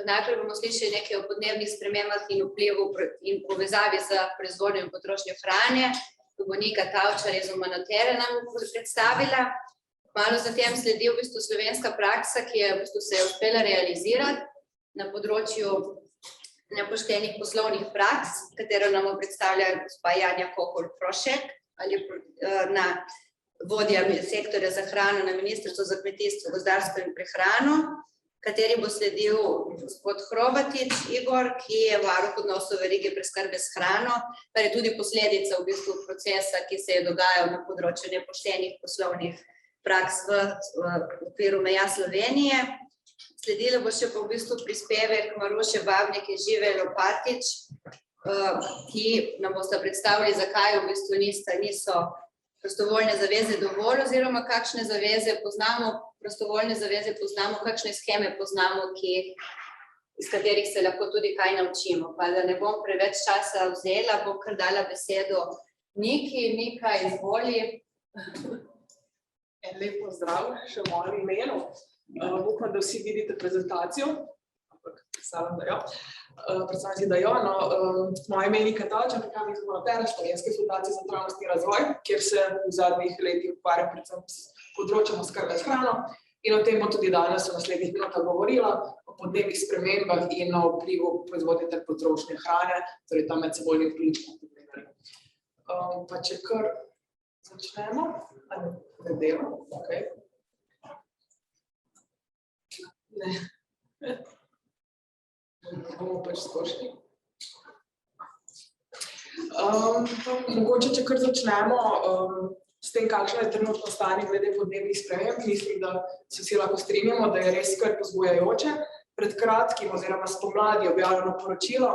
Najprej bomo slišali nekaj o podnebnih spremembah in vplivu in povezavi z proizvodnjo in potrošnjo hrane. Bo Nika Tavčar iz Umanotere nam predstavila. Malo zatem sledi v bistvu slovenska praksa, ki je v bistvu se je uspela realizirati na področju nepoštenih poslovnih praks, katero nam predstavlja gospa Janja Kokol-Prošek, ali na vodja sektorja za hrano na Ministrstvu za kmetijstvo, gozdarstvo in prehrano, kateri bo sledil gospod Hrobatič Igor, ki je varuh odnosov verige preskrbe s hrano, kar je tudi posledica v bistvu procesa, ki se je dogajal na področju nepoštenih poslovnih praks v okviru meja Slovenije. Sledilo bo še pa v bistvu prispevek Maruše Babnik in Žive Lopatič, ki nam bosta predstavili, zakaj v bistvu niso prostovoljne zaveze dovolj, oziroma kakšne zaveze poznamo, prostovoljne zaveze poznamo, kakšne sheme poznamo, iz katerih se lahko tudi kaj naučimo. Pa da ne bom preveč časa vzela, bom kar dala besedo Niki. Nika, izvoli. En lep pozdrav še v mojem imenu. Upam, da vsi vidite prezentacijo. Predstavljam si, da jo. Moje ime je Nika Tavčar, prihajam iz Umanotere, Slovenske fundacije za trajnostni razvoj, kjer se v zadnjih letih ukvarjam predvsem s področjem oskrbe s hrano. In o tem bom tudi danes v naslednjih minutah govorila, o podnebnih spremembah in o vplivu proizvodnje ter potrošnje hrane, torej ta medsebojni vpliv. Pa če kar začnemo, ne delo, okej. Ne. Bomo pač skošli. Mogoče, če kar začnemo s tem, kakšno je trenutno stanje glede podnebnih sprememb, mislim, da se vsi lahko strinjamo, da je res skrb vzbujajoče. Pred kratkim oziroma spomladi objavljeno poročilo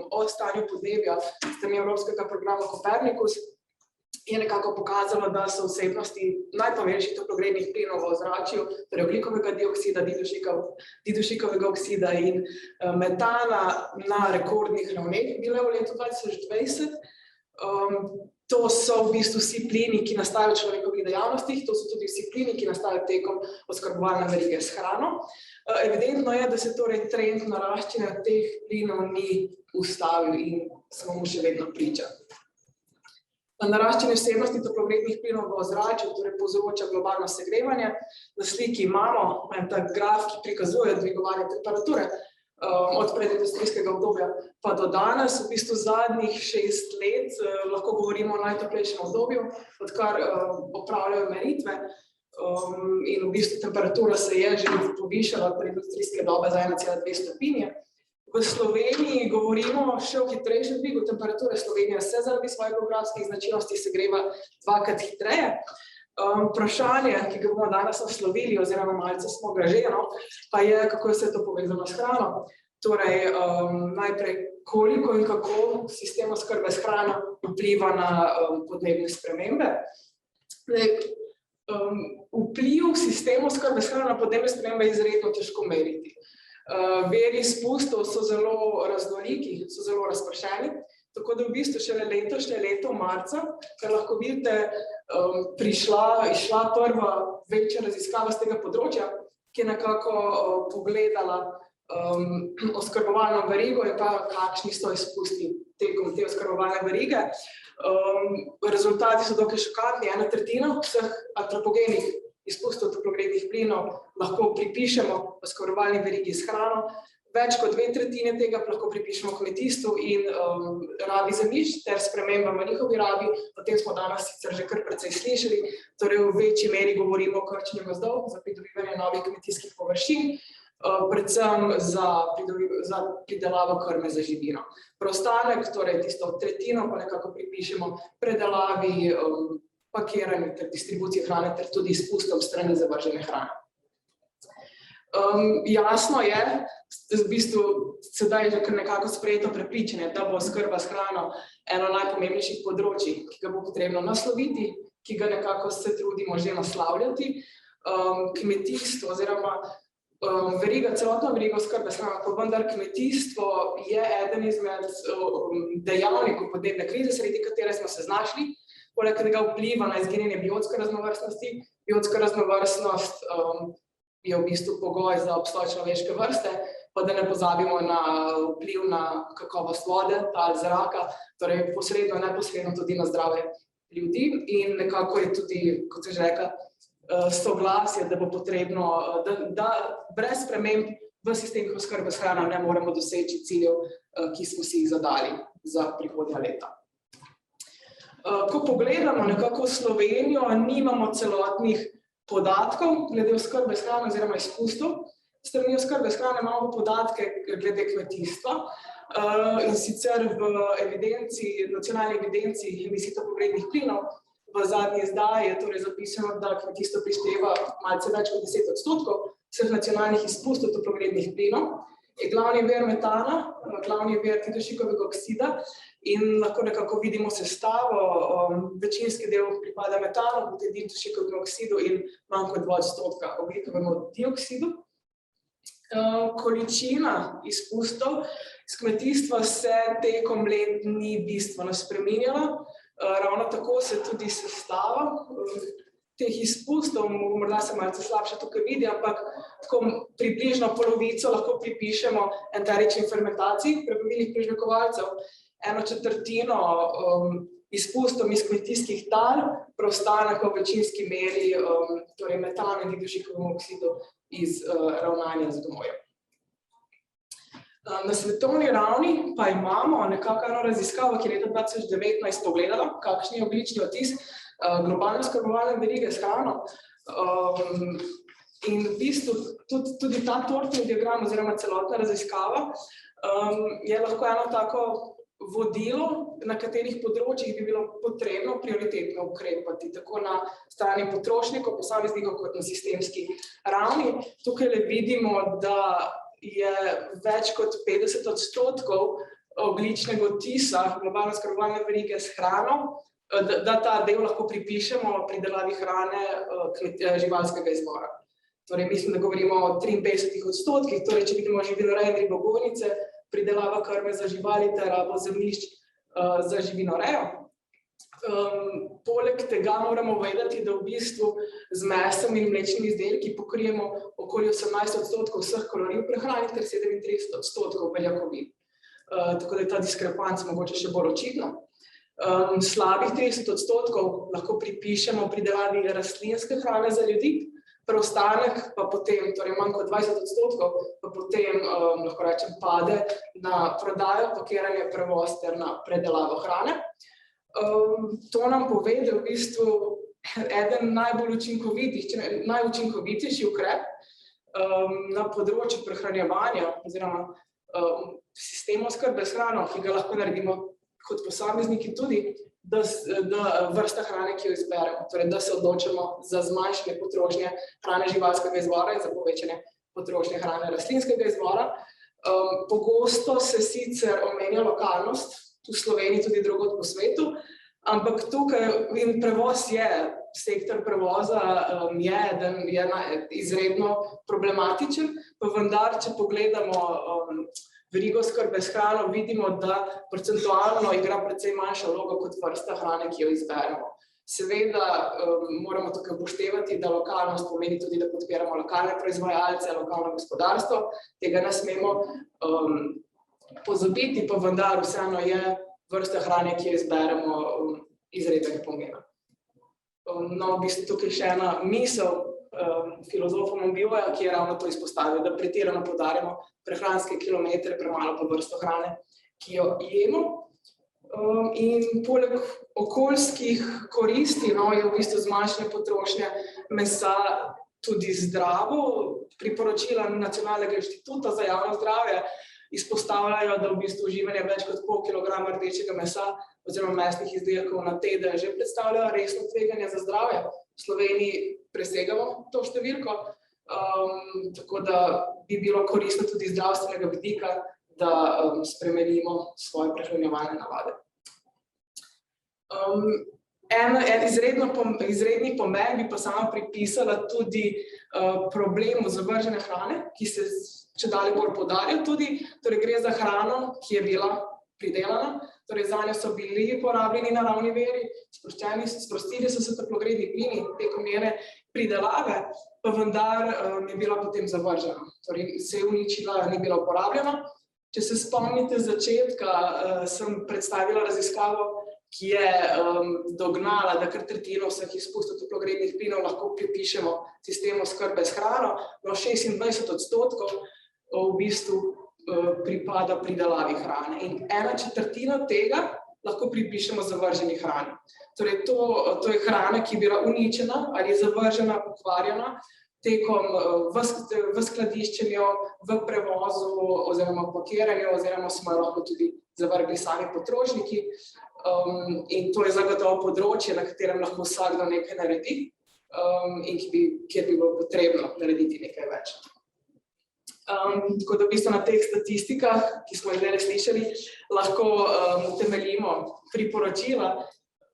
o stanju podnebja s strani Evropskega programa Copernicus je nekako pokazalo, da so vsebnosti najpomembnejših toplogrednih plinov v ozračju, torej ogljikovega dioksida, didušikovega oksida in metana na rekordnih ravneh bile v letu 2020. To so v bistvu vsi plini, ki nastajajo v človekovih dejavnostih, to so tudi vsi plini, ki nastajajo tekom oskrbovalne verige s hrano. Evidentno je, da se torej trend naraščanja teh plinov ni ustavil in smo mu še vedno priča. Naraščanje vsebnosti toplogrednih plinov v ozračju torej povzroča globalno segrevanje. Na sliki imamo ta graf, ki prikazuje dvigovanje temperature od predindustrijskega obdobja pa do danes. V bistvu zadnjih 6 let lahko govorimo o najtoplejšem obdobju, odkar opravljajo meritve. In v bistvu temperatura se je že povišala od predindustrijske dobe za 1,2 stopinje. V Sloveniji govorimo še o hitrejšem dvigu temperature. Slovenija se zaradi svojih geografskih značilnosti segreva 2-krat hitreje. Vprašanje, ki ga bomo danes naslovili, oziroma malce smo ga že, pa je, kako je vse to povezano s hrano. Torej, najprej, koliko in kako sistem oskrbe s hrano vpliva na podnebne spremembe. Vpliv sistema oskrbe s hrano na podnebne spremembe je izredno težko meriti. Viri izpustov so zelo raznoliki, so zelo razpršeni, tako da v bistvu šele letošnje leto marca, kar lahko vidite, izšla prva večja raziskava z tega področja, ki je nekako pogledala oskrbovalno verigo in pa kakšni so izpusti tekom te oskrbovalne verige. Rezultati so dokaj šokantni. 1/3 vseh antropogenih izpustov toplogrednih plinov lahko pripišemo oskrbovalni verigi s hrano, več kot 2/3 tega lahko pripišemo kmetijstvu in rabi zemljišč ter spremembam v njihovi rabi. O tem smo danes sicer že kar precej slišali, torej v večji meri govorimo o krčenju gozdov za pridobivanje novih kmetijskih površin, predvsem za pridelavo krme za živino. Preostanek, torej tisto 1/3, pa nekako pripišemo predelavi, pakiranju ter distribuciji hrane ter tudi izpustom strani zavržene hrane. Jasno je, v bistvu sedaj že kar nekako sprejeto prepričanje, da bo oskrba s hrano eno najpomembnejših področij, ki ga bo potrebno nasloviti, ki ga nekako se trudimo že naslavljati. Kmetijstvo oziroma celotna veriga oskrbe s hrano, pa vendar kmetijstvo je eden izmed dejavnikov podnebne krize, sredi katere smo se znašli. Poleg tega vpliva na izginjanje biotske raznovrstnosti. Biotska raznovrstnost je v bistvu pogoj za obstoj človeške vrste, pa da ne pozabimo na vpliv na kakovost vode, tal, zraka, torej posredno in neposredno tudi na zdravje ljudi in nekako je tudi, kot se že rekla, soglasje, da bo potrebno, da brez sprememb v sistemih oskrbe s hrano ne moremo doseči ciljev, ki smo si jih zadali za prihodnja leta. Ko pogledamo nekako Slovenijo, nimamo celotnih podatkov glede oskrbe s hrano oziroma izpustov. S strani oskrbe s hrano imamo podatke glede kmetijstva in sicer v nacionalni evidenci emisij toplogrednih plinov. V zadnji izdaji je torej zapisano, da kmetijstvo prispeva malce več kot 10% vseh nacionalnih izpustov toplogrednih plinov. Je glavni vir metana, glavni vir titošikovega oksida in lahko nekako vidimo sestavo, večinski del pripada metanu, potem titošikovemu oksidu in manj kot 2% ogljikovemu dioksidu. Količina izpustov iz kmetijstva se tekom let ni bistveno spreminjala, ravno tako se tudi sestava teh izpustov, morda se malce slabše tukaj vidi, ampak tako približno polovico lahko pripišemo enterični fermentaciji prebavilnih prežvekovalcev, 1/4 izpustom iz kmetijskih tal, preostanek v večinski meri torej metanu in titošikovemu oksidu iz ravnanja z gnojem. Na svetovni ravni pa imamo nekako eno raziskavo, ki je leta 2019 pogledala, kakšen je ogljični odtis globalne oskrbovalne verige s hrano. In v bistvu tudi ta tortni diagram oziroma celotna raziskava je lahko eno tako vodilo, na katerih področjih bi bilo potrebno prioritetno ukrepati, tako na strani potrošnikov, posameznikov kot na sistemski ravni. Tukaj le vidimo, da je več kot 50% ogljičnega odtisa globalne oskrbovalne verige s hrano, da ta del lahko pripišemo pridelavi hrane živalskega izvora. Torej, mislim, da govorimo o 53%, torej, če vidimo živinoreje in ribogojnice, pridelava krme za živali ter rabo zemljišč za živinorejo. Poleg tega moramo vedeti, da v bistvu z mesom in mlečnimi izdelki pokrijemo okoli 18% vseh kalorij v prehrani ter 37% beljakovin. Tako da je ta diskrepanca mogoče še bolj očitna. Slabih 30% lahko pripišemo pridelavi rastlinske hrane za ljudi, preostanek pa potem, torej manj kot 20%, pa potem lahko rečem pade na prodajo, pakiranje, prevoz ter na predelavo hrane. To nam pove, da v bistvu eden najbolj najučinkovitejši ukrep na področju prehranjevanja oziroma sistema oskrbe s hrano, ki ga lahko naredimo kot posamezniki tudi, da vrsta hrane, ki jo izberemo, torej da se odločimo za zmanjšanje potrošnje hrane živalskega izvora in za povečanje potrošnje hrane rastlinskega izvora. Pogosto se sicer omenja lokalnost, v Sloveniji tudi drugod po svetu, ampak tukaj prevoz je, sektor prevoza je izredno problematičen, pa vendar, če pogledamo verigo oskrbe s hrano, vidimo, da procentualno igra precej manjša vloga kot vrsta hrane, ki jo izberemo. Seveda moramo tukaj upoštevati, da lokalnost pomeni tudi, da podpiramo lokalne proizvajalce, lokalno gospodarstvo, tega ne smemo pozabiti, pa vendar vseeno je vrsta hrane, ki jo izberemo, izrednega pomena. No, v bistvu tukaj še ena misel filozofa Monbiotja, ki je ravno to izpostavil, da pretirano poudarjamo prehranske kilometre, premalo pa vrsto hrane, ki jo jemo. In poleg okoljskih koristi je v bistvu zmanjšanje potrošnje mesa tudi zdravo. Priporočila Nacionalnega inštituta za javno zdravje izpostavljajo, da v bistvu uživanje več kot pol kilograma rdečega mesa oziroma mesnih izdelkov na teden že predstavljajo resno tveganje za zdravje. V Sloveniji presegamo to številko, tako da bi bilo koristno tudi z zdravstvenega vidika, da spremenimo svoje prehranjevalne navade. Izredni pomen bi pa sama pripisala tudi problemu zavržene hrane, ki se čedalje bolj poudarja tudi, torej gre za hrano, ki je bila pridelana, torej zanjo so bili porabljeni naravni viri, sprostili so se toplogredni plini, tekom njene pridelave, pa vendar je bila potem zavržena. Torej se je uničila, ni bila uporabljena. Če se spomnite začetka, sem predstavila raziskavo, ki je dognala, da kar tretjino vseh izpustov toplogrednih plinov lahko pripišemo sistemu oskrbe s hrano, no 26% v bistvu pripada pridelavi hrane. In 1/4 tega lahko pripišemo zavrženi hrani. Torej to je hrana, ki je bila uničena ali zavržena, pokvarjena tekom v skladiščenju, v prevozu oziroma pakiranju, oziroma smo jo lahko tudi zavrgli sami potrošniki. In to je zagotovo področje, na katerem lahko vsakdo nekaj naredi in kjer bi bilo potrebno narediti nekaj več. Tako da v bistvu na teh statistikah, ki smo jih zdaj slišali, lahko utemeljimo priporočila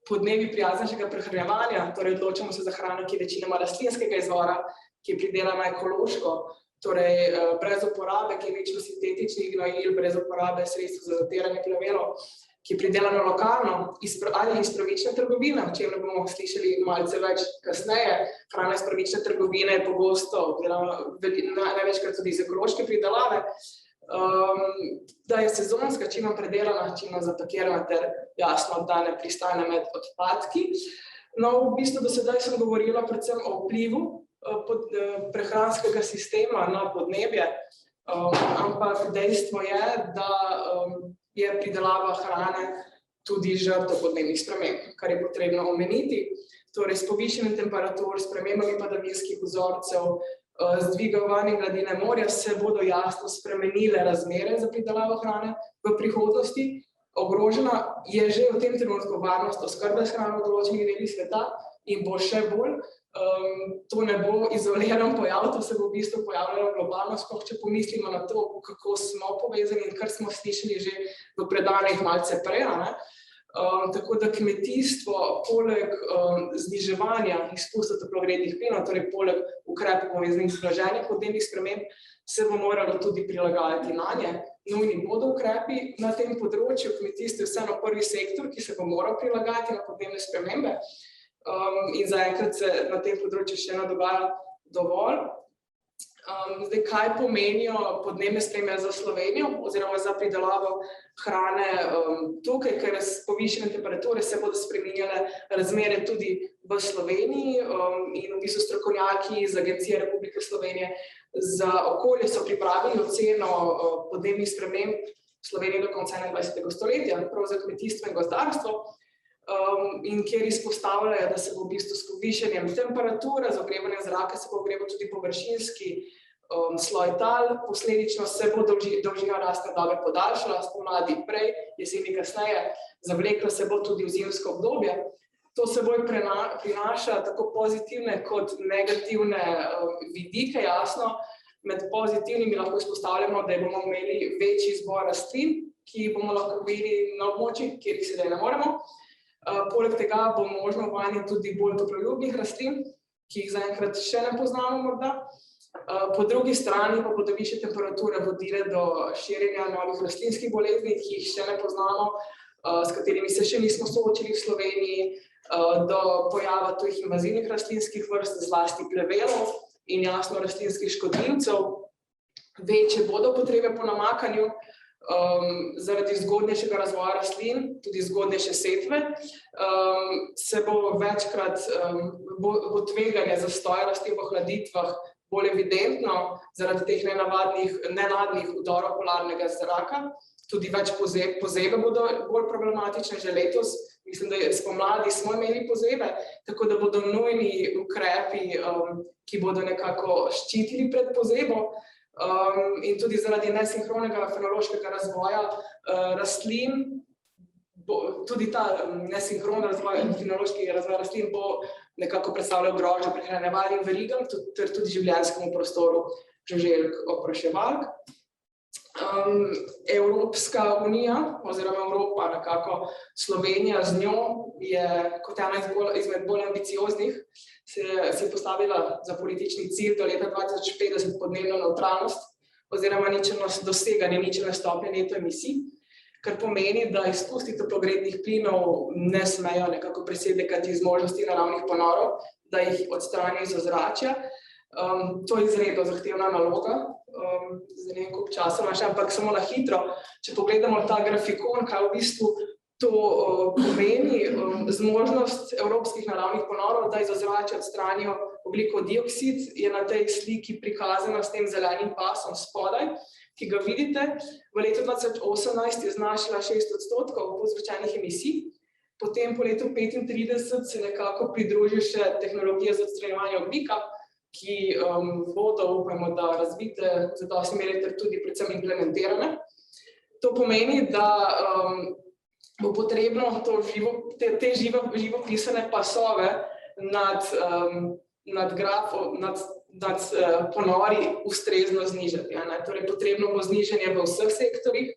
podnebi prijaznejšega prehranjevanja, torej odločamo se za hrano, ki je večinoma rastlinskega izvora, ki je pridelana ekološko, torej brez uporabe kemično sintetičnih gnojil, brez uporabe sredstev za zatiranje plevelov, ki je pridelano lokalno ali iz pravične trgovine, o čemer bomo slišali malce več kasneje. Hrana iz pravične trgovine je pogosto, največkrat tudi iz ekološke pridelave, da je sezonska, čim predelana, čim zapakirana ter jasno, da ne pristane med odpadki. No, v bistvu do sedaj sem govorila predvsem o vplivu prehranskega sistema na podnebje, ampak dejstvo je, da je pridelava hrane tudi žrtev podnebnih sprememb, kar je potrebno omeniti. Torej, s povišanjem temperatur, spremembami padavinskih vzorcev, z dvigovanjem gladine morja se bodo jasno spremenile razmere za pridelavo hrane v prihodnosti. Ogrožena je že v tem trenutku varnost oskrbe s hrano v določenih delih sveta in bo še bolj. To ne bo izoliran pojav, to se bo v bistvu pojavljalo globalno, sploh če pomislimo na to, kako smo povezani in kar smo slišali že v predavanjih malce prej. Tako da kmetijstvo poleg zniževanja izpustov toplogrednih plinov, torej poleg ukrepov povezanih z blaženjem podnebnih sprememb, se bo moralo tudi prilagajati nanje. Nujni bodo ukrepi na tem področju, kmetijstvo je vseeno prvi sektor, ki se bo moral prilagajati na podnebne spremembe. In zaenkrat se na tem področju še ne dogaja dovolj. Zdaj, kaj pomenijo podnebne spremembe za Slovenijo oziroma za pridelavo hrane tukaj, ker s povišanjem temperature se bodo spreminjale razmere tudi v Sloveniji in v bistvu strokovnjaki iz Agencije Republike Slovenije za okolje so pripravili oceno podnebnih sprememb v Sloveniji do konca 21. stoletja, prav za kmetijstvo in gozdarstvo. In kjer izpostavljajo, da se bo v bistvu s povišanjem temperature, z ogrevanjem zraka se bo ogreval tudi površinski sloj tal, posledično se bo dolžina rastne dobe podaljšala, spomladi prej, jeseni kasneje, zavleklo se bo tudi v zimsko obdobje. To seboj prinaša tako pozitivne kot negativne vidike, jasno. Med pozitivnimi lahko izpostavljamo, da bomo imeli večji izbor rastlin, ki bomo lahko videli na območjih, kjer jih sedaj ne moremo. Poleg tega bo možno uvajanje tudi bolj toploljubnih rastlin, ki jih zaenkrat še ne poznamo morda. Po drugi strani pa bodo višje temperature vodile do širjenja novih rastlinskih bolezni, ki jih še ne poznamo, s katerimi se še nismo soočili v Sloveniji, do pojava tujih invazivnih rastlinskih vrst, zlasti plevelov in jasno rastlinskih škodljivcev. Večje bodo potrebe po namakanju, zaradi zgodnejšega razvoja rastlin, tudi zgodnejše setve, se bo večkrat bo tveganje zastoja rastlin v hladitvah bolj evidentno zaradi teh nenadnih vdorov polarnega zraka. Tudi več pozebe bodo bolj problematične že letos. Mislim, da spomladi smo imeli pozebe, tako da bodo nujni ukrepi, ki bodo nekako ščitili pred pozebo. In tudi zaradi nesinhronega fenološkega razvoja rastlin, tudi ta nesinhron razvoj, fenološki razvoj rastlin bo nekako predstavljal grožnjo prehranjevalnim verigam ter tudi življenjskemu prostoru žuželk opraševalk. Evropska unija oziroma Evropa, nekako Slovenija z njo je kot ena izmed bolj ambicioznih si je postavila za politični cilj do leta 2050 podnebno nevtralnost oziroma doseganje ničelne stopnje neto emisij. kar pomeni, da izpusti toplogrednih plinov ne smejo nekako presekati zmožnosti naravnih ponorov, da jih odstranijo iz ozračja. To je izredno zahtevna naloga, za ne vem koliko časa imaš, ampak samo na hitro, če pogledamo ta grafikon, kaj v bistvu to pomeni, zmožnost evropskih naravnih ponorov, da iz ozračja odstranijo ogljikov dioksid, je na tej sliki prikazana s tem zelenim pasom spodaj, ki ga vidite. V letu 2018 je znašala 6% povzročenih emisij, potem po letu 2035 se nekako pridruži še tehnologija za odstranjevanje ogljika, ki bodo, upajmo, da razvite za dosti meri ter tudi predvsem implementirane. To pomeni, da bo potrebno te živopisane pasove nad ponori ustrezno znižati. Torej, potrebno bo znižanje v vseh sektorjih.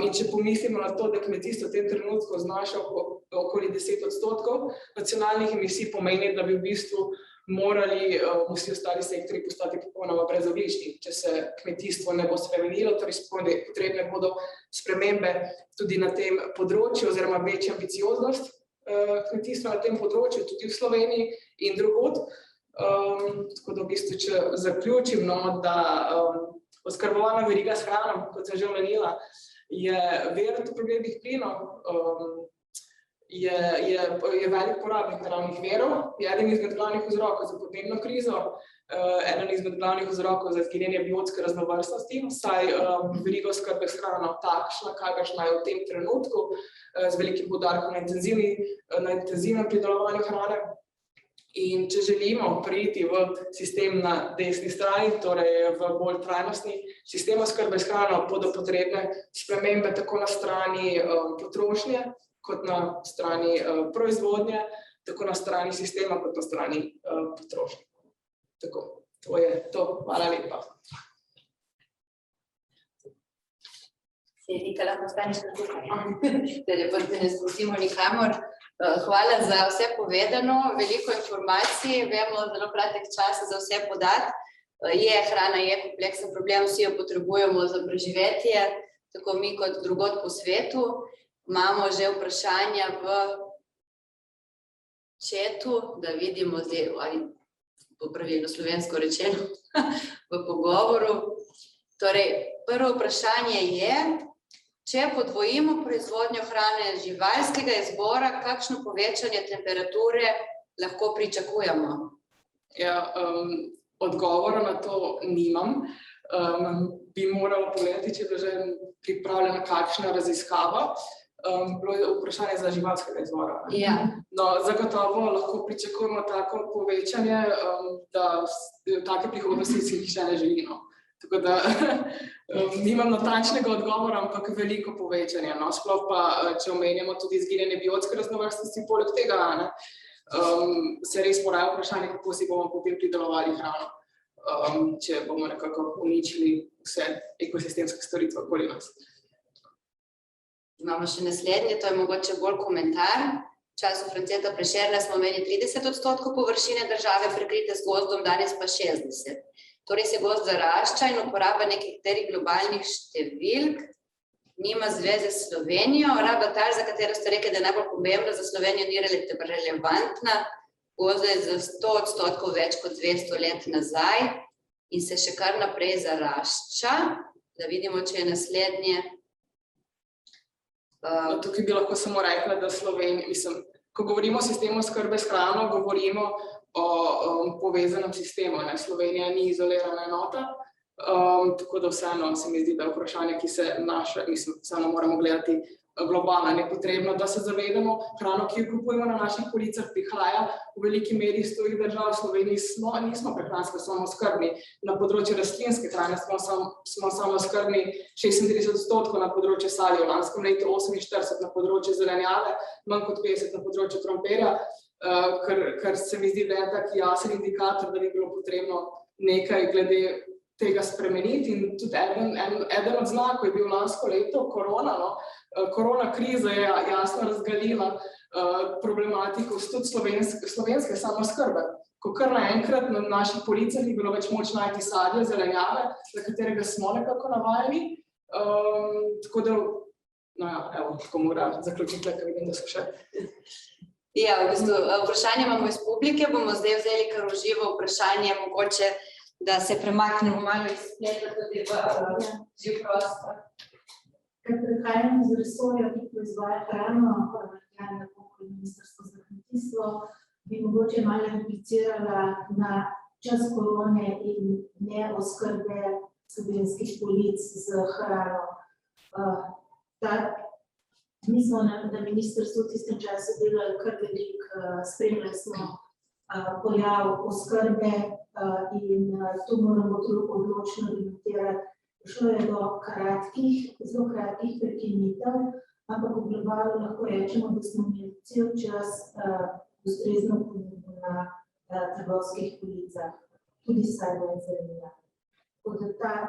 In če pomislimo na to, da kmetijstvo v tem trenutku znaša okoli 10% nacionalnih emisij, pomeni, da bi v bistvu morali vsi ostali sektorji postati popolnoma brezogljični, če se kmetijstvo ne bo spremenilo, torej potrebne bodo spremembe tudi na tem področju oziroma večja ambicioznost kmetijstva na tem področju, tudi v Sloveniji in drugod. Tako da v bistvu, če zaključim, da oskrbovalna veriga s hrano, kot sem že omenila, je vir toplogrednih plinov, je velik porabnik naravnih virov, je eden izmed glavnih vzrokov za podnebno krizo, eden izmed glavnih vzrokov za izginjanje biotske raznovrstnosti, saj veriga oskrbe s hrano takšna, kakršna je v tem trenutku, z velikim poudarkom na intenzivnem pridelovanju hrane. In če želimo preiti v sistem na desni strani, torej v bolj trajnostni sistem oskrbe s hrano, bodo potrebne spremembe tako na strani potrošnje, kot na strani proizvodnje, tako na strani sistema, kot na strani potrošnje. Tako, to je to. Hvala lepa. Sedite, lahko ostaneš na tukaj. Telefon se ne spustimo nikamor. Hvala za vse povedano, veliko informacij, vemo zelo kratek čas za vse podati. Hrana je kompleksen problem, vsi jo potrebujemo za preživetje, tako mi kot drugod po svetu. Imamo že vprašanja v chatu, da vidimo zdaj, ali bo pravilno slovensko rečeno, v pogovoru. Torej, prvo vprašanje je, če podvojimo proizvodnjo hrane živalskega izvora, kakšno povečanje temperature lahko pričakujemo? Odgovora na to nimam. Bi morala pogledati, če je bila že pripravljena kakšna raziskava. Bilo je vprašanje za živalskega izvora. No, zagotovo lahko pričakujemo tako povečanje, da take prihodnosti si jih še ne želimo. Tako da nimam natančnega odgovora, ampak veliko povečanje. Sploh pa, če omenjamo tudi izginjanje biotske raznovrstnosti, poleg tega se res poraja vprašanje, kako si bomo potem pridelovali hrano, če bomo nekako uničili vse ekosistemske storitve okoli nas. Imamo še naslednje, to je mogoče bolj komentar. V času Franceta Prešerna smo imeli 30% površine države prekrite z gozdom, danes pa 60%. Torej se gozd zarašča in uporaba nekaterih globalnih številk nima zveze s Slovenijo. Raba tal, za katero ste rekli, da je najbolj pomembna za Slovenijo, ni relevantna. Gozda je za 100% več kot 200 let nazaj in se še kar naprej zarašča. Da vidimo, če je naslednje. Tukaj bi lahko samo rekla, da Slovenija, ko govorimo o sistemu oskrbe s hrano, govorimo o povezanem sistemu. Slovenija ni izolirana enota, tako da vseeno se mi zdi, da je vprašanje, ki se vseeno moramo gledati globalno. Nepotrebno, da se zavedamo, hrano, ki jo kupujemo na naših policah, prihaja v veliki meri iz tujih držav. V Sloveniji nismo prehransko samooskrbni. Na področju rastlinske hrane smo samooskrbni 36%, na področju sadja, v lanskem letu 48%, na področju zelenjave, manj kot 50% na področju krompirja, kar se mi zdi, da je tak jasen indikator, da bi bilo potrebno nekaj glede tega spremeniti. In tudi eden od znakov je bil lansko leto korona. Korona kriza je jasno razgalila problematiko tudi slovenske samooskrbe. Ko kar naenkrat na naših policah ni bilo več moč najti sadja, zelenjave, za katerega smo nekako navajeni. Tako da No ja, evo, tako mora zaključiti, ker vidim, da so še. Ja, v bistvu, vprašanje imamo iz publike, bomo zdaj vzeli kar v živo vprašanje, mogoče, da se premaknemo malo iz spleta tudi v živ prostor. Ker prihajam iz resorja, ki proizvaja hrano, Ministrstvo za kmetijstvo, bi mogoče malo replicirala na čas korone in neoskrbe slovenskih polic z hrano. Mi smo na ministrstvu v tistem času delali kar veliko, spremljali smo pojav oskrbe in to moramo odločno limitirati. Šlo je do zelo kratkih prekinitev, ampak v globalu lahko rečemo, da smo imeli cel čas ustrezno ponudbo na trgovskih policah. Tudi sadja in zelenjava.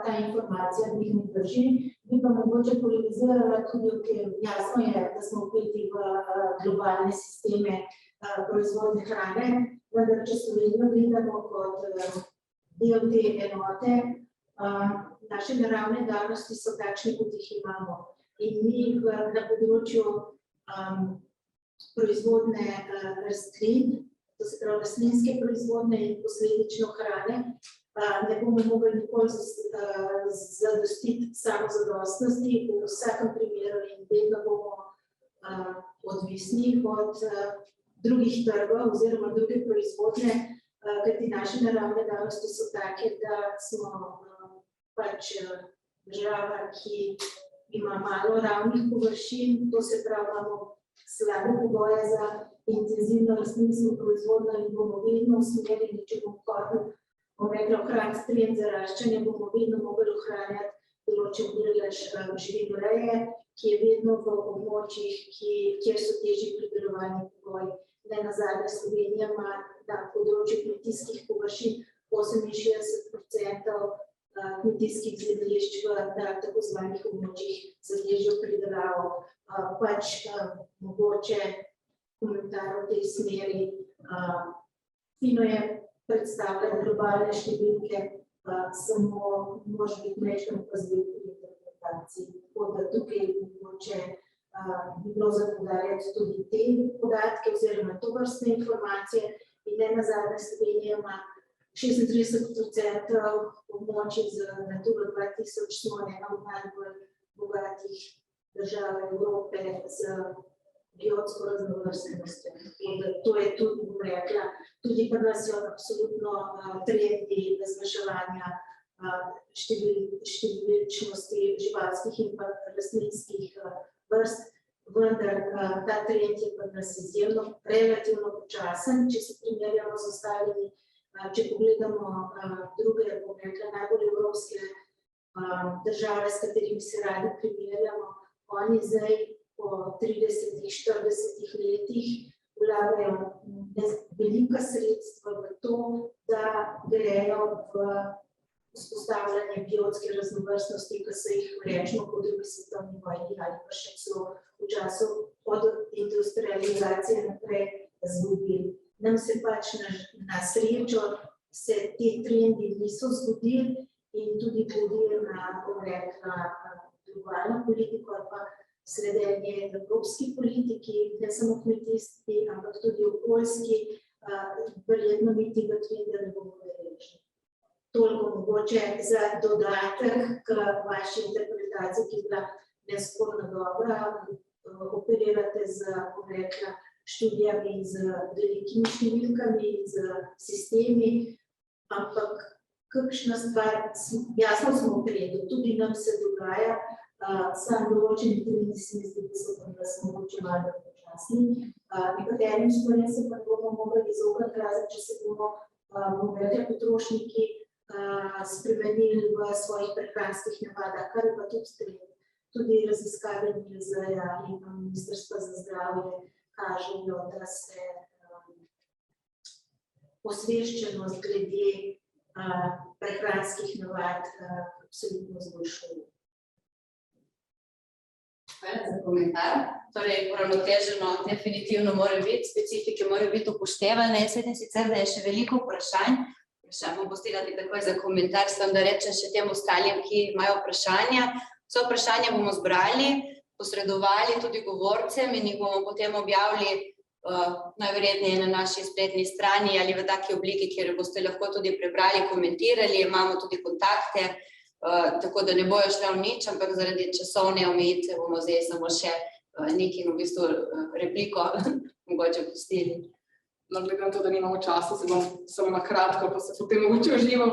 Ta informacija bi jih ne drži, bi pa mogoče polemizirala tudi o tem. Jasno je, da smo vpeti v globalne sisteme proizvodne hrane, vendar če Slovenijo gledamo kot del te enote, naše naravne danosti so takšne, kot jih imamo. In mi na področju proizvodne rastlin, to se pravi rastlinske proizvodne in posledično hrane, ne bomo mogli nikoli zadostiti samozadostnosti v vsakem primeru in vedno bomo odvisni od drugih trgov oziroma druge proizvodne, kajti naše naravne danosti so take, da smo pač država, ki ima malo ravnih površin, to se pravi, imamo slabe pogoje za intenzivno rastlinsko proizvodnjo in bomo vedno usmerjeni, če bomo hoteli ohraniti trend zaraščanja, bomo vedno mogli ohranjati določen delež živinoreje, ki je vedno v območjih, kjer so težji pridelovalni pogoji. Nenazadnje Slovenija ima na področju kmetijskih površin 68% kmetijskih zemljišč v tako zvanih območjih za težjo pridelavo. Pač mogoče komentar v tej smeri. Fino je predstavljati globalne številke, samo može biti nekaj opazljiv pri interpretaciji. Tako da tukaj mogoče bi bilo za poudarjati tudi te podatke oziroma tovrstne informacije in nenazadnje Slovenija ima 36% območij z Natura 2000, smo ena od najbolj bogatih držav Evrope z biotsko raznovrstnostjo. To je tudi, bom rekla, tudi pri nas je absolutno trendi zmanjševanja številčnosti živalskih in rastlinskih vrst, vendar ta trend je pri nas izjemno relativno počasen, če se primerjamo z ostalimi. Če pogledamo druge, bom rekla, najbolj evropske države, s katerimi se radi primerjamo, oni zdaj po 30-40 letih vlagajo velika sredstva v to, da grejo v vzpostavljanje biotske raznovrstnosti, ki so jih rečemo po drugi svetovni vojni ali pa še celo v času od industrializacije naprej izgubili. Nam se pač na srečo se te trendi niso zgodili in tudi glede na, bom rekla, globalno politiko ali pa sledenje evropski politiki, ne samo kmetijski, ampak tudi okoljski, verjetno mi tega trenda ne bomo deležni. Toliko mogoče za dodatek k vaši interpretaciji, ki je bila nesporno dobra, operirate z, bom rekla, študijami z velikimi številkami, z sistemi, ampak kakšna stvar, jasno smo v redu, tudi nam se dogaja, sam določeni trendi se mi zdi, da so pa nas mogoče malo počasni. Nekaterim stvarem se pa bomo mogli izogniti, razen če se bomo, bom rekla, potrošniki spremenili v svojih prehranskih navadah, kar je pa tudi trend. Tudi raziskave NIJZ-ja in Ministrstva za zdravje kažejo, da se osveščenost glede prehranskih navad absolutno izboljšuje. Hvala za komentar. Torej, uravnoteženo definitivno mora biti, specifike morajo biti upoštevane. Jaz vidim sicer, da je še veliko vprašanj. Bom postilati takoj za komentar, sem da rečem še tem ostalim, ki imajo vprašanja. Vse vprašanja bomo zbrali, posredovali tudi govorcem in jih bomo potem objavili najverjetneje na naši spletni strani ali v taki obliki, kjer boste lahko tudi prebrali, komentirali, imamo tudi kontakte, tako da ne bojo šle v nič, ampak zaradi časovne omejitve bomo zdaj samo še nekaj v bistvu repliko mogoče pustili. No, glede na to, da nimamo časa, se bom samo na kratko, pa se potem mogoče uživo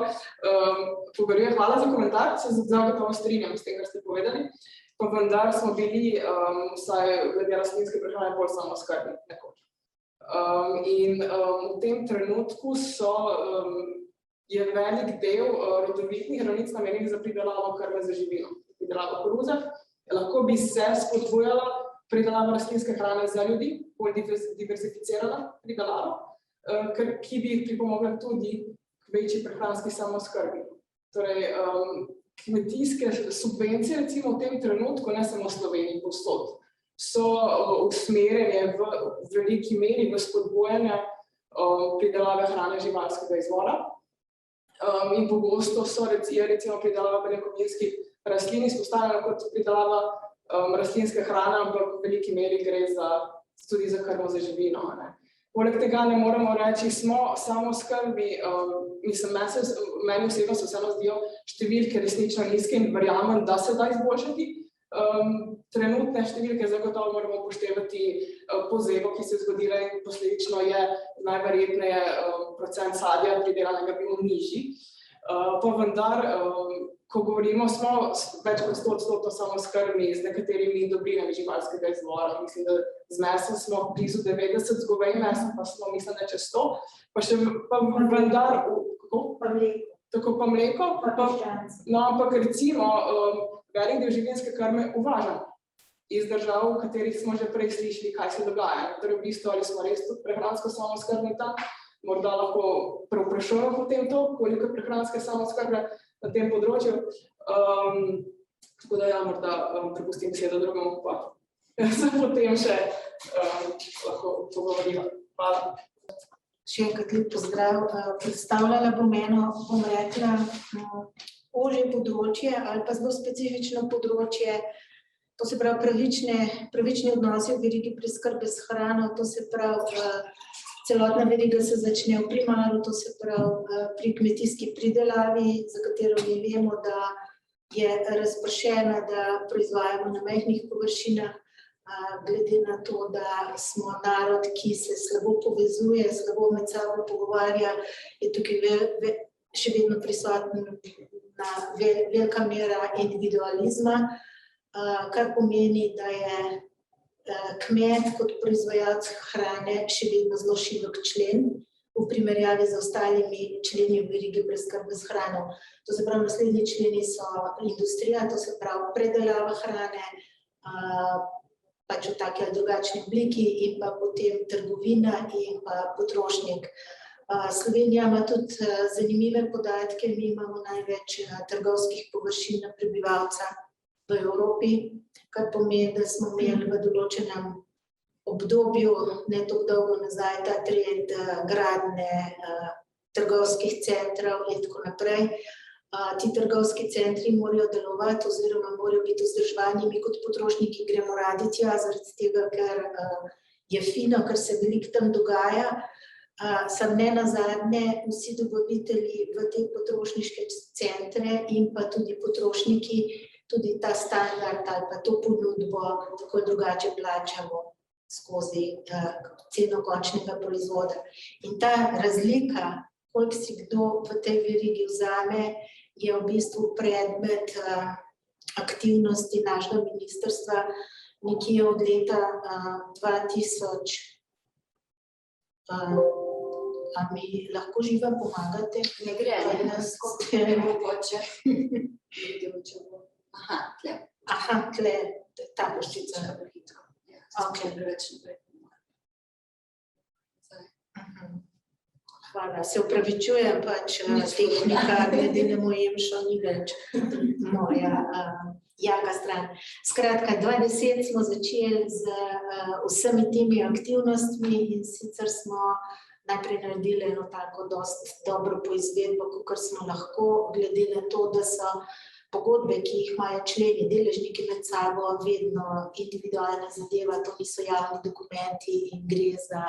pogovorila. Hvala za komentar, se zagotovo strinjam s tem, kar ste povedali, pa vendar smo bili vsaj glede rastlinske prehrane bolj samooskrbni nekoč. In v tem trenutku je velik del rodovitnih ravnic namenjenih za pridelavo krme za živino, pridelavo koruze. Lahko bi se spodbujala pridelava rastlinske hrane za ljudi, bolj diverzificirana pridelava, ki bi pripomogla tudi k večji prehranski samooskrbi. Torej, kmetijske subvencije, recimo v tem trenutku, ne samo v Sloveniji, povsod, so usmerjene v veliki meri v spodbujanje pridelave hrane živalskega izvora. In pogosto je recimo pridelava beljakovinskih rastlin izpostavljena kot pridelava rastlinske hrane, ampak v veliki meri gre tudi za krmo za živino. Poleg tega ne moremo reči, smo samooskrbni, meni osebno se vseeno zdijo številke resnično nizke in verjamem, da se da izboljšati. Trenutne številke zagotovo moramo upoštevati pozebo, ki se je zgodila in posledično je najverjetneje procent sadja pridelanega bil nižji. Pa vendar, ko govorimo, smo več kot 100% samooskrbni z nekaterimi dobrinami živalskega izvora. Mislim, da z mesom smo blizu 90, z govejim mesom pa smo, mislim, da čez 100. Pa vendar, tako pa mleko, no, ampak recimo velik del živinske krme uvažamo iz držav, v katerih smo že prej slišali, kaj se dogaja. Torej, v bistvu, ali smo res tudi prehransko samooskrbni tam, morda lahko prevprašujemo potem to, koliko je prehranske samooskrbe na tem področju. Tako da ja, morda prepustim besedo drugemu, pa se potem še lahko pogovorimo. Hvala. Še enkrat lep pozdrav. Predstavljala bom eno, bom rekla, ožje področje ali pa zelo specifično področje, to se pravi pravični odnosi v verigi preskrbe s hrano, to se pravi celotna veriga se začne v primaru, to se pravi pri kmetijski pridelavi, za katero mi vemo, da je razpršena, da proizvajamo na majhnih površinah, glede na to, da smo narod, ki se slabo povezuje, slabo med sabo pogovarja, je tukaj še vedno prisoten velika mera individualizma, kar pomeni, da je kmet kot proizvajalec hrane še vedno zelo šibek člen v primerjavi z ostalimi členi v verigi preskrbe s hrano. To se pravi, naslednji členi so industrija, to se pravi predelava hrane, pač v taki ali drugačni obliki, in pa potem trgovina in pa potrošnik. Slovenija ima tudi zanimive podatke, mi imamo največ trgovskih površin na prebivalca v Evropi, kar pomeni, da smo imeli v določenem obdobju, ne tako dolgo nazaj, ta trend gradnje trgovskih centrov in tako naprej. Ti trgovski centri morajo delovati oziroma morajo biti vzdrževani, mi kot potrošniki gremo radi tja, zaradi tega, ker je fino, ker se veliko tam dogaja. Sam ne nazadnje vsi dobavitelji v te potrošniške centre in pa tudi potrošniki tudi ta standard ali pa to ponudbo tako drugače plačamo skozi ceno končnega proizvoda. In ta razlika, koliko si kdo v tej verigi vzame, je v bistvu predmet aktivnosti našega ministrstva nekje od leta 2000. A mi lahko živa pomagate? Ne gre, ne mogoče. Aha, tle. Aha, tle, ta poščica. Hvala, se upravičujem, pač tehnika, glede na moj emšo, ni več moja jaka stran. Skratka, 2010 smo začeli z vsemi temi aktivnostmi in sicer smo najprej naredili eno tako dosti dobro poizvedbo, kakor smo lahko, glede na to, da so pogodbe, ki jih imajo členi, deležniki med sabo, vedno individualna zadeva, to niso javni dokumenti in gre za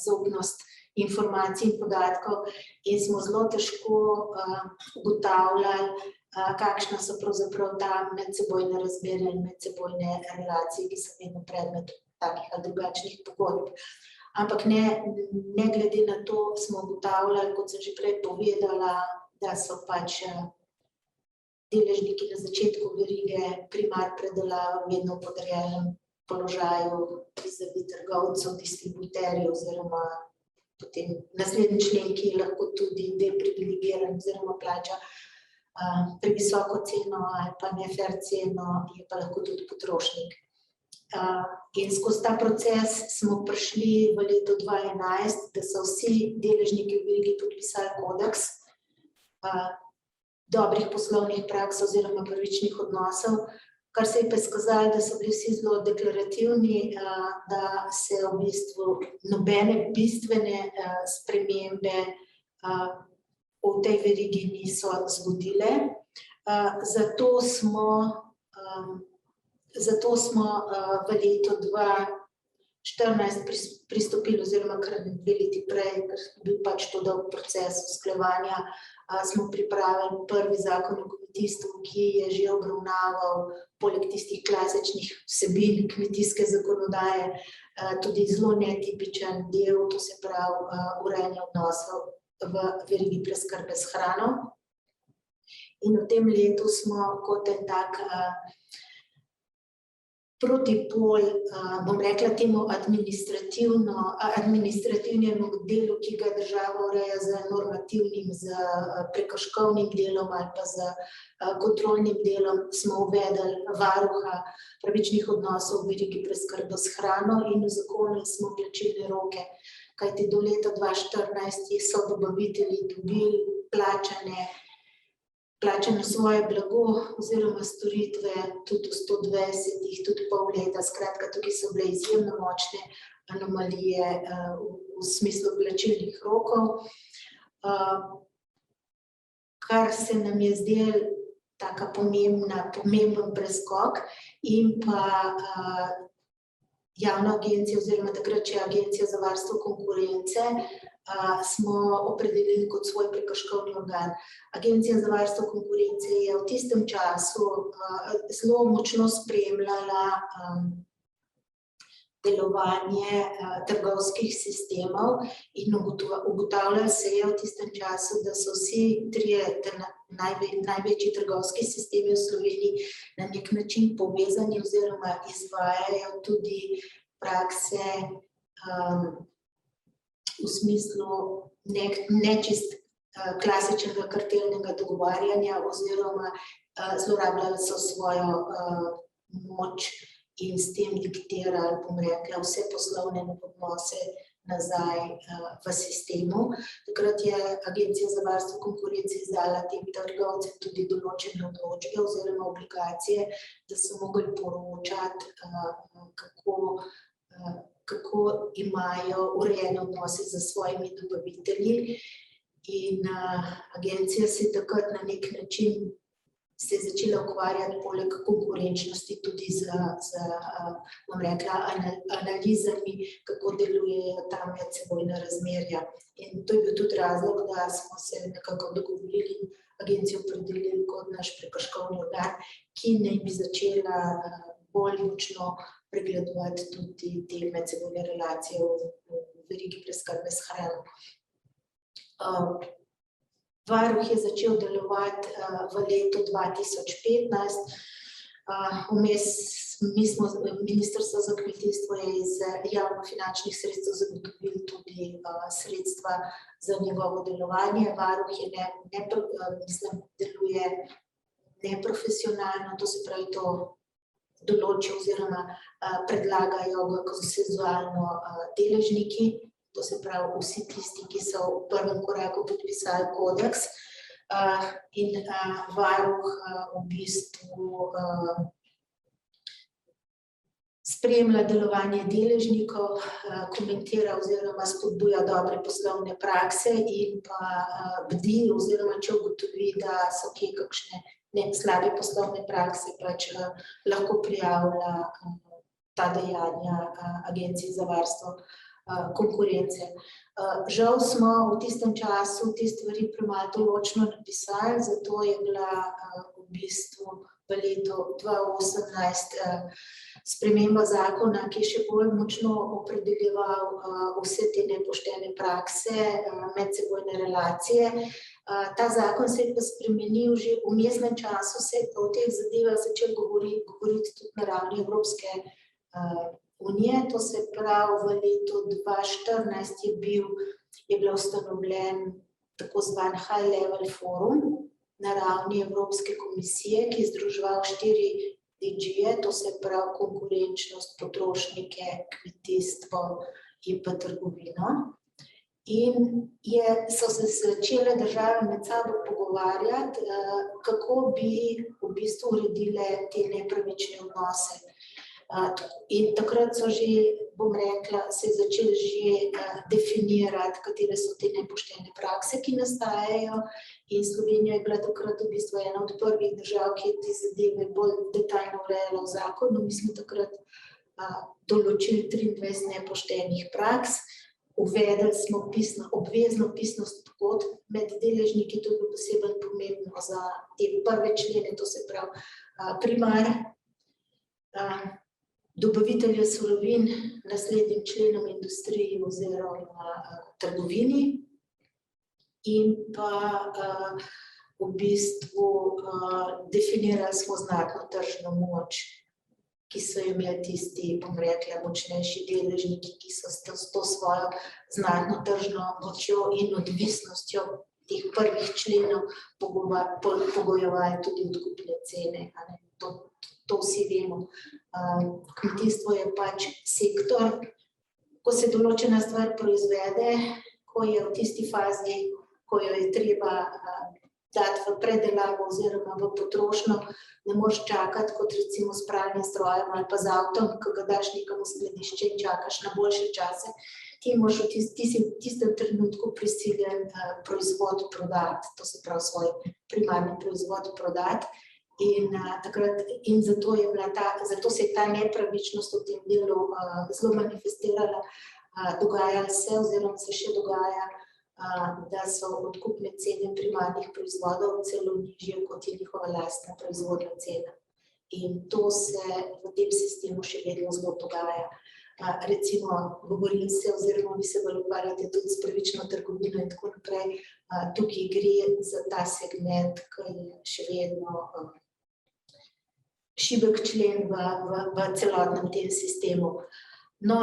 zaupnost informacij in podatkov in smo zelo težko ugotavljali, kakšna so pravzaprav ta medsebojna razmerja in medsebojne relacije, ki so vedno predmet takih ali drugačnih pogodb. Ampak ne glede na to smo ugotavljali, kot sem že prej povedala, da so pač deležniki na začetku verige primar predelava vedno v podrejenem položaju vizavi trgovcev, distributerjev oziroma potem naslednji člen, ki je lahko tudi deprivilegiran oziroma plača previsoko ceno ali pa nefer ceno, je pa lahko tudi potrošnik. In skozi ta proces smo prišli v letu 2011, da so vsi deležniki v verigi podpisali kodeks dobrih poslovnih praks oziroma pravičnih odnosov, kar se je pa izkazalo, da so bili vsi zelo deklarativni, da se v bistvu nobene bistvene spremembe v tej verigi niso zgodile. Zato smo v letu 2014 pristopili oziroma kar 2 leti prej, ker je bil pač to dolg proces usklajevanja, smo pripravili prvi zakon o kmetijstvu, ki je že obravnaval poleg tistih klasičnih vsebin kmetijske zakonodaje tudi zelo netipičen del, to se pravi urejanje odnosov v verigi preskrbe s hrano. In v tem letu smo kot en tak protipol, bom rekla temu administrativnemu delu, ki ga država ureja z normativnim, z prekrškovnim delom ali pa z kontrolnim delom, smo uvedli varuha pravičnih odnosov v verigi preskrbe s hrano in uzakonili smo plačilne roke. Kajti do leta 2014 so dobavitelji dobili plačane svoje blago oziroma storitve tudi v 120, tudi pol leta. Skratka, tukaj so bile izjemno močne anomalije v smislu plačilnih rokov, kar se nam je zdelo taka pomemben preskok in pa javna agencija oziroma takrat še Agencija za varstvo konkurence smo opredelili kot svoj prekrškovni organ. Agencija za varstvo konkurence je v tistem času zelo močno spremljala delovanje trgovskih sistemov in ugotavljalo se je v tistem času, da so vsi trije največji trgovski sistemi v Sloveniji na nek način povezani oziroma izvajajo tudi prakse v smislu nečist klasičnega kartelnega dogovarjanja oziroma zlorabljali so svojo moč in s tem diktirali, bom rekla, vse poslovne odnose nazaj v sistemu. Takrat je Agencija za varstvo konkurence izdala tem trgovcem tudi določene odločbe oziroma obligacije, da so mogli poročati, kako imajo urejene odnose z svojimi dobavitelji. In agencija se je takrat na nek način se je začela ukvarjati poleg konkurenčnosti tudi z bom rekla, analizami, kako delujejo ta medsebojna razmerja. In to je bil tudi razlog, da smo se nekako dogovorili in agencijo opredelili kot naš prekrškovni organ, ki naj bi začela bolj močno pregledovati tudi te medsebojne relacije v verigi preskrbe s hrano. Varuh je začel delovati v letu 2015. Vmes Ministrstvo za kmetijstvo je iz javnofinančnih sredstev zagotovilo tudi sredstva za njegovo delovanje. Varuh deluje neprofesionalno, to se pravi, to določi oziroma predlagajo ga konsenzualno deležniki. To se pravi, vsi tisti, ki so v prvem koraku podpisali kodeks in varuh v bistvu spremlja delovanje deležnikov, komentira oziroma spodbuja dobre poslovne prakse in pa bdi oziroma če ugotovi, da so kje kakšne slabe poslovne prakse pač lahko prijavlja ta dejanja Agenciji za varstvo konkurence. Žal smo v tistem času te stvari premalo določno napisali, zato je bila v bistvu v letu 2018 sprememba zakona, ki je še bolj močno opredeljeval vse te nepoštene prakse, medsebojne relacije. Ta zakon se je pa spremenil že v vmesnem času, se je pa o teh zadevah začel govoriti tudi na ravni Evropske unije, to se pravi v letu 2014 je bil ustanovljen tako zvan High Level Forum na ravni Evropske komisije, ki je združeval 4 DG-je, to se pravi konkurenčnost, potrošnike, kmetijstvo in pa trgovino. In so se začele države med sabo pogovarjati, kako bi v bistvu uredile te nepravične odnose. In takrat so že, bom rekla, se je začeli že definirati, katere so te nepoštene prakse, ki nastajajo. In Slovenija je bila takrat v bistvu ena od prvih držav, ki je te zadeve bolj detaljno urejala v zakonu. Mi smo takrat določili 23 nepoštenih praks, uvedli smo obvezno pisnost pogodb med deležniki, to je bilo posebej pomembno za te prve člene, to se pravi primar, dobavitelje surovin, naslednjim členom industriji oziroma trgovini in pa v bistvu definirali smo znatno tržno moč, ki so imeli tisti, bom rekla, močnejši deležniki, ki so s to svojo znatno tržno močjo in odvisnostjo teh prvih členov pogojevali tudi odkupne cene. To vsi vemo. Kmetijstvo je pač sektor, ko se določena stvar proizvede, ko je v tisti fazi, ko jo je treba dati v predelavo oziroma v potrošnjo, ne moreš čakati kot recimo s pralnim strojem ali pa z avtom, ko ga daš nekam v skladišče in čakaš na boljše čase. Ti moraš v tistem trenutku prisiljen proizvod prodati, to se pravi svoj primarni proizvod prodati. In zato se je ta nepravičnost v tem delu zelo manifestirala, dogajalo se oziroma se še dogaja, da so odkupne cene primarnih proizvodov celo nižje, kot je njihova lastna proizvodna cena. In to se v tem sistemu še vedno zelo dogaja. Recimo, govorili se oziroma vi se bolj ukvarjate tudi s pravično trgovino in tako naprej, tukaj gre za ta segment, ki je še vedno šibek člen v celotnem tem sistemu. No,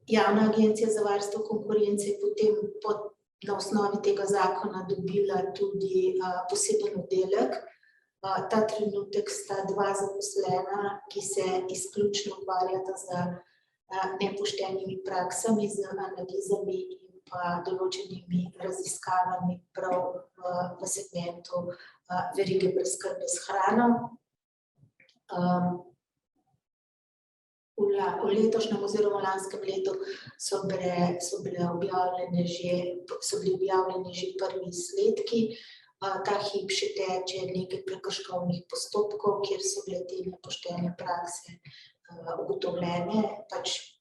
Javna agencija za varstvo konkurence je potem na osnovi tega zakona dobila tudi poseben oddelek. Ta trenutek sta 2 zaposlena, ki se izključno ukvarjata z nepoštenimi praksami, z analizami in pa določenimi raziskavami prav v segmentu verige preskrbe s hrano. V letošnjem oziroma lanskem letu so bili objavljeni že prvi izsledki. Ta hip še teče nekaj prekrškovnih postopkov, kjer so bile te nepoštene prakse ugotovljene. Pač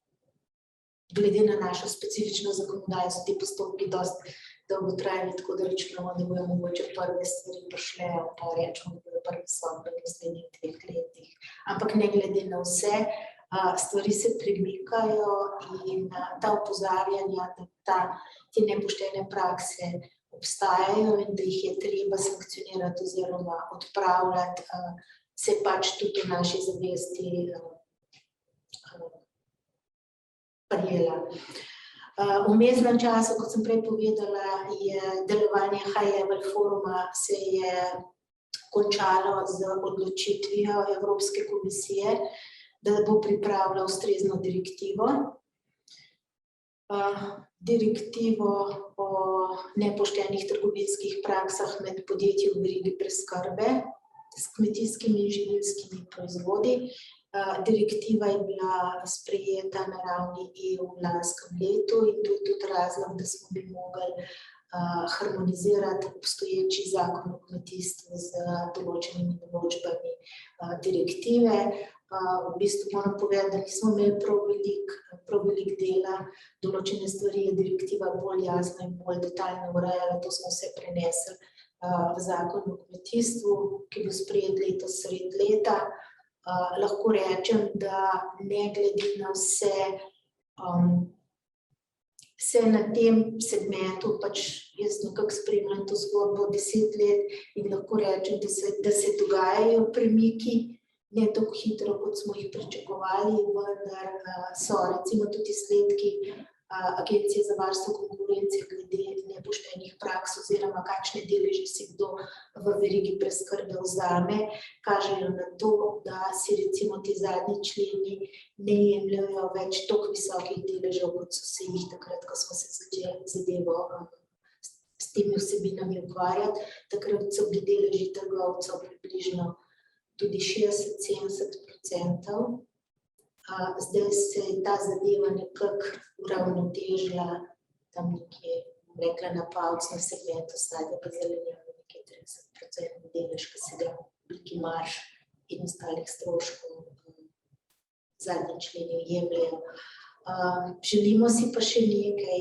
glede na našo specifično zakonodajo so ti postopki dosti dolgotrajni, tako da rečemo, da bojo mogoče prve stvari prišle, pa rečemo, da bojo prve sodbe v naslednjih 2 letih. Ampak ne glede na vse, stvari se premikajo in ta opozarjanja, da te nepoštene prakse obstajajo in da jih je treba sankcionirati oziroma odpravljati, se pač tudi v naši zavesti prijela. V vmesnem času, kot sem prej povedala, je delovanje High Level Foruma se je končalo z odločitvijo Evropske komisije, da bo pripravila ustrezno direktivo. Direktivo o nepoštenih trgovinskih praksah med podjetji v verigi preskrbe s kmetijskimi in živilskimi proizvodi. Direktiva je bila sprejeta na ravni EU v lanskem letu in to je tudi razlog, da smo bi mogli harmonizirati obstoječi zakon o kmetijstvu z določenimi določbami direktive. V bistvu moram povedati, da nismo imeli prav veliko dela, določene stvari je direktiva bolj jasno in bolj detaljno urejala, to smo vse prenesli v zakon o kmetijstvu, ki je bil sprejet letos sredi leta. Lahko rečem, da ne glede na vse na tem segmentu, pač jaz nekako spremljam to zgodbo 10 let in lahko rečem, da se dogajajo premiki, ne tako hitro, kot smo jih pričakovali, vendar so recimo tudi izsledki Agencije za varstvo konkurence glede nepoštenih praks oziroma kakšne deleže si kdo v verigi preskrbe vzame, kažejo na to, da si recimo ti zadnji členi ne jemljajo več toliko visokih deležev, kot so se jih takrat, ko smo se začeli zadevo s temi vsebinami ukvarjati. Takrat so bili deleži trgovcev približno tudi 60-70%. Zdaj se je ta zadeva nekako uravnotežila tam nekje, rekla na palcu, na segmentu sadja pa zelenjave, nekje 30% delež, ki se ga v obliki marž in ostalih stroškov zadnji členi jemljajo. Želimo si pa še nekaj.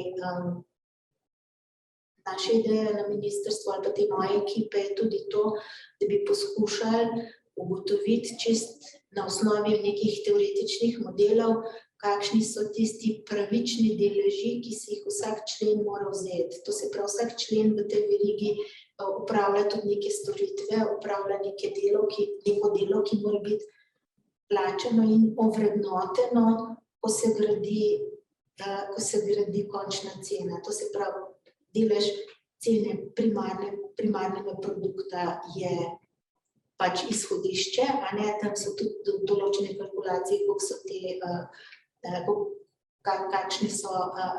Naša ideja na ministrstvu ali pa te moje ekipe je tudi to, da bi poskušali ugotoviti čist na osnovi nekih teoretičnih modelov, kakšni so tisti pravični deleži, ki si jih vsak člen mora vzeti. To se pravi, vsak člen v tej verigi upravlja tudi neke storitve, upravlja neko delo, ki mora biti plačano in ovrednoteno, ko se gradi končna cena. To se pravi, delež cene primarnega produkta je pač izhodišče, tam so tudi določene kalkulacije, kakšne so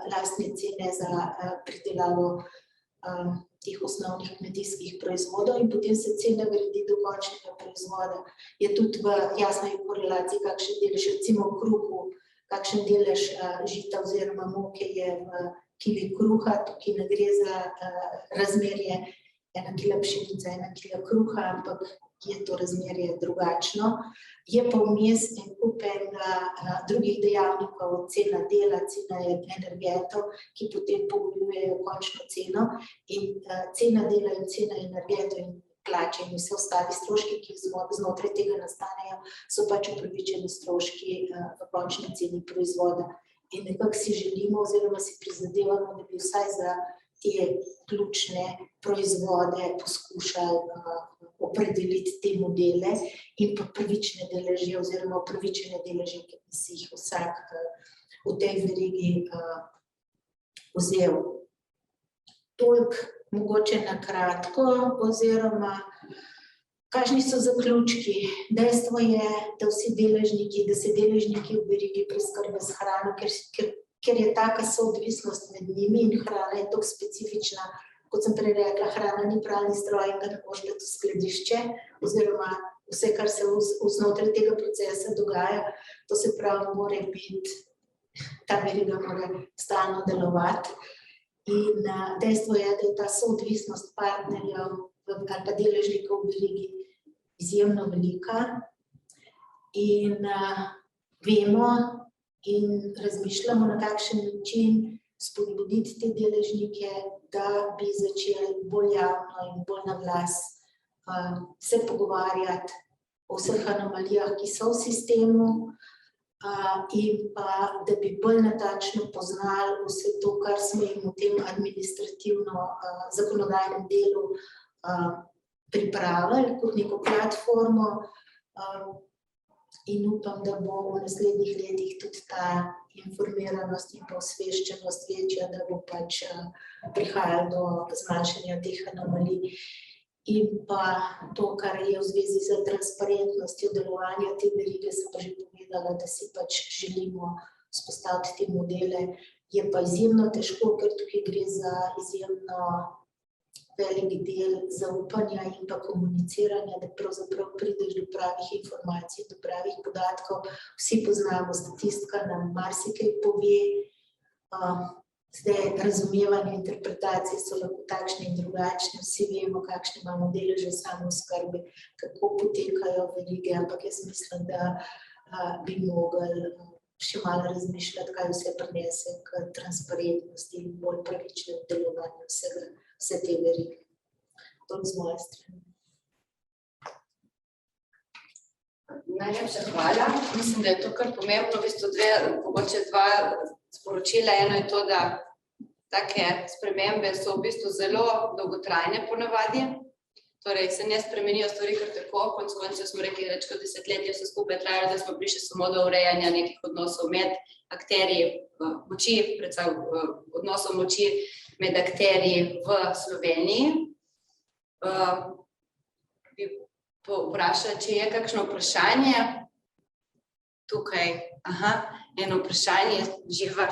lastne cene za pridelavo teh osnovnih kmetijskih proizvodov in potem se cena gradi do končnega proizvoda. Je tudi v jasni korelaciji, kakšen delež recimo v kruhu, kakšen delež žita oziroma moke je v kili kruha, tukaj ne gre za razmerje 1 kila pšenice, 1 kila kruha, ampak je to razmerje drugačno. Je pa vmes en kup drugih dejavnikov, cena dela, cena energetov, ki potem pogojujejo končno ceno in cena dela in cena energetov in plače in vse ostali stroški, ki znotraj tega nastanejo, so pač upravičeni stroški v končni ceni proizvoda. In nekako si želimo oziroma si prizadevamo, da bi vsaj za te ključne proizvode poskušali opredeliti te modele in pa pravične deleže oziroma pravične deleže, ki bi si jih vsak v tej verigi vzel. Toliko mogoče na kratko oziroma kakšni so zaključki. Dejstvo je, da se deležniki v verigi preskrbe s hrano, ker je taka soodvisnost med njimi in hrana je tako specifična, kot sem prej rekla, hrana ni pralni stroj in ga ne moreš dati v skladišče oziroma vse, kar se znotraj tega procesa dogaja, to se pravi, mora biti, ta veriga mora stalno delovati. In dejstvo je, da je ta soodvisnost partnerjev ali pa deležnikov v verigi izjemno velika in vemo in razmišljamo, na kakšen način spodbuditi te deležnike, da bi začeli bolj javno in bolj na glas se pogovarjati o vseh anomalijah, ki so v sistemu in pa, da bi bolj natančno poznali vse to, kar smo jim v tem administrativno zakonodajnem delu pripravili kot neko platformo in upam, da bo v naslednjih letih tudi ta informiranost in pa osveščenost večja, da bo pač prihajalo do zmanjšanja teh anomalij. In pa to, kar je v zvezi z transparentnostjo delovanja te verige, sem pa že povedala, da si pač želimo vzpostaviti te modele. Je pa izjemno težko, ker tukaj gre za izjemno velik del zaupanja in pa komuniciranja, da pravzaprav prideš do pravih informacij, do pravih podatkov. Vsi poznamo, statistika nam marsikaj pove, Zdaj, razumevanje interpretacije so lahko takšne in drugačne, vsi vemo, kakšne imamo deleže samooskrbe, kako potekajo verige, ampak jaz mislim, da bi mogli še malo razmišljati, kaj vse prinese k transparentnosti in bolj pravičnemu delovanju vse te verige. To je z moje strani. Najlepša hvala. Mislim, da je to kar pomembno. V bistvu mogoče dva sporočila. Eno je to, da take spremembe so v bistvu zelo dolgotrajne ponavadi. Torej se ne spremenijo stvari kar tako. Konec koncev smo rekli, več kot desetletje vse skupaj trajalo, da smo prišli samo do urejanja nekih odnosov med akterji moči, predvsem odnosov moči med akterji v Sloveniji. Bi vprašala, če je kakšno vprašanje. Tukaj, eno vprašanje, Živa.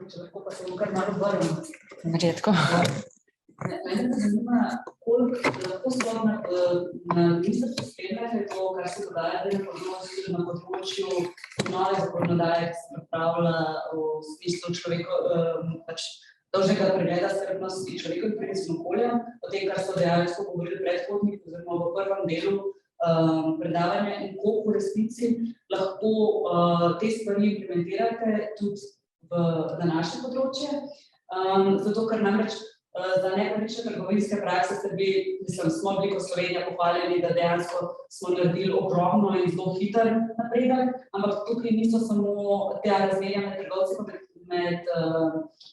Če lahko pa se bom kar malo vrnil. Redko. Mene zanima, koliko lahko sploh na ministrstvu spremljate to, kar se dogaja na področju nove zakonodaje, ki se pripravlja v smislu dolžnega pregleda skrbnosti človekovih pravic in okolja, o tem, kar so dejansko govorili predhodniki, oziroma v prvem delu predavanja, in koliko v resnici lahko te stvari implementirate tudi na naše področje. Zato, ker namreč za nepravične trgovinske prakse smo bili kot Slovenija pohvaljeni, da dejansko smo naredili ogromno in zelo hiter napredek, ampak tukaj niso samo te razmerja med trgovci, med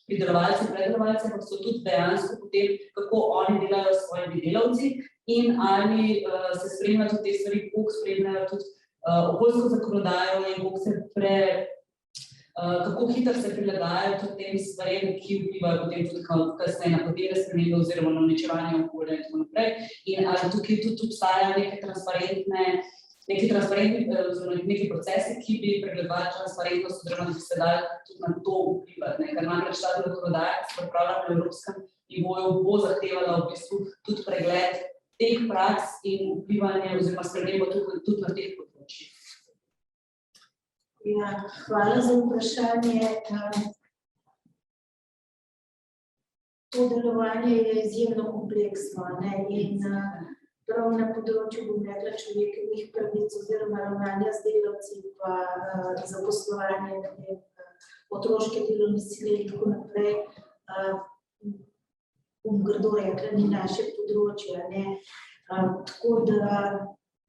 pridelovalci in predelovalci, ampak so tudi dejansko potem, kako oni delajo s svojimi delavci in ali se spremljajo tudi te stvari, koliko spremljajo tudi okoljsko zakonodajo in kako hitro se prilagajajo tudi tem stvarem, ki vplivajo potem tudi kasneje na podnebne spremembe oziroma na uničevanje okolja in tako naprej. In ali tukaj tudi obstajajo neki procesi, ki bi pregledovali transparentnost oziroma da bi se dali tudi na to vplivati. Ker namreč ta zakonodaja, ki se pripravlja na evropskem nivoju, bo zahtevala v bistvu tudi pregled teh praks in vplivanje oziroma spremembo tudi na teh področjih. Ja, hvala za vprašanje. To delovanje je izjemno kompleksno, in prav na področju, bom rekla, človekovih pravic oziroma ravnanja z delavci, pa zaposlovanje, otroške delovne sile in tako naprej, bom grdo rekla, ni naše področje. Tako da,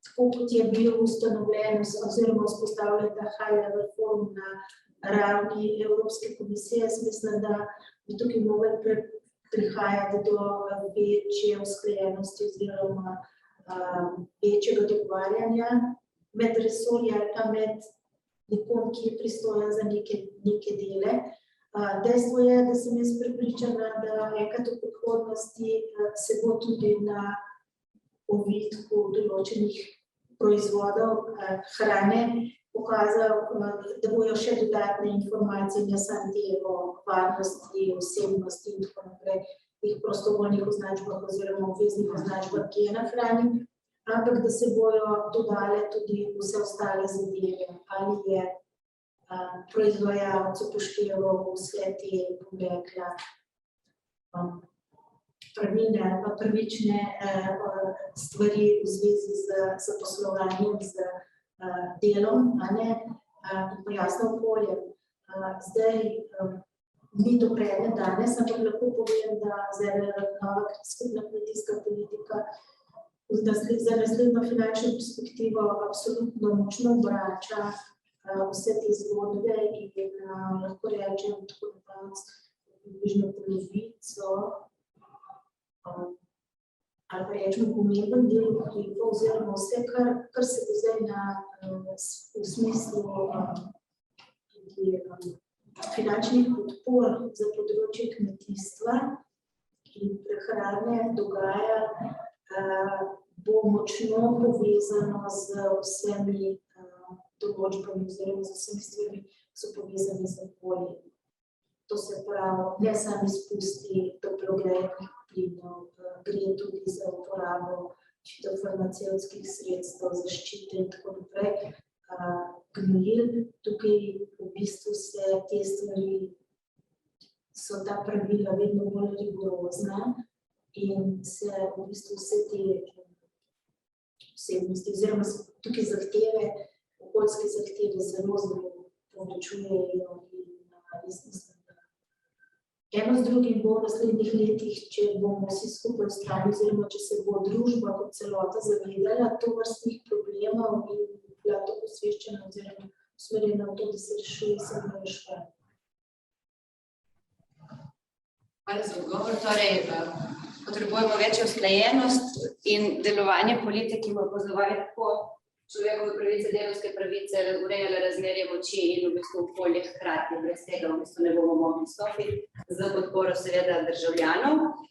tako kot je bil ustanovljen oziroma vzpostavljen ta high-level forum na ravni Evropske komisije, jaz mislim, da bi tukaj mogli prihajati do večje usklajenosti oziroma večjega dogovarjanja med resorji ali pa med nekom, ki je pristojen za neke dele. Dejstvo je, da sem jaz prepričana, da enkrat v prihodnosti se bo tudi na ovitku določenih proizvodov hrane pokazal, da bojo še dodatne informacije, ne samo te o varnosti, osebnosti in tako naprej, teh prostovoljnih označbah oziroma obveznih označbah, ki je na hrani, ampak da se bojo dodale tudi vse ostale zadeve, ali je proizvajalec upošteval vse te, bom rekla, pravilne ali pa pravične stvari v zvezi z zaposlovanjem, z delom, in pa jasno okolje. Zdaj ni to predmet danes, ampak lahko povem, da zdaj nova skupna kmetijska politika za naslednjo finančno perspektivo absolutno močno obrača vse te zgodbe in lahko rečem tako približno polovico ali pa rečemo pomemben del ukrepov oziroma vse, kar se bo zdaj v smislu finančnih podpor za področje kmetijstva in prehrane dogaja, bo močno povezano z vsemi določbami oziroma z vsemi stvarmi, ki so povezani z okoljem. To se pravi, ne samo izpusti toplogrednih plinov, gre tudi za uporabo fitofarmacevtskih sredstev, zaščite in tako naprej. Gnojil, tukaj v bistvu se te stvari, so ta pravila vedno bolj rigorozna in se v bistvu vse te vsebnosti, oziroma tukaj zahteve, okoljske zahteve zelo povečujejo in res mislim, da eno z drugim bo v naslednjih letih, če bomo vsi skupaj vztrajali, oziroma če se bo družba kot celota zavedala tovrstnih problemov in bila to posveščena oziroma usmerjena v to, da se rešuje, se bo rešuje. Hvala za odgovor. Torej, potrebujemo večjo usklajenost in delovanje politik, ki bo pozvali tako človekove pravice, delavske pravice, urejale razmerje moči in v bistvu okolje hkrati. Brez tega v bistvu ne bomo mogli stopiti, z podporo seveda državljanov.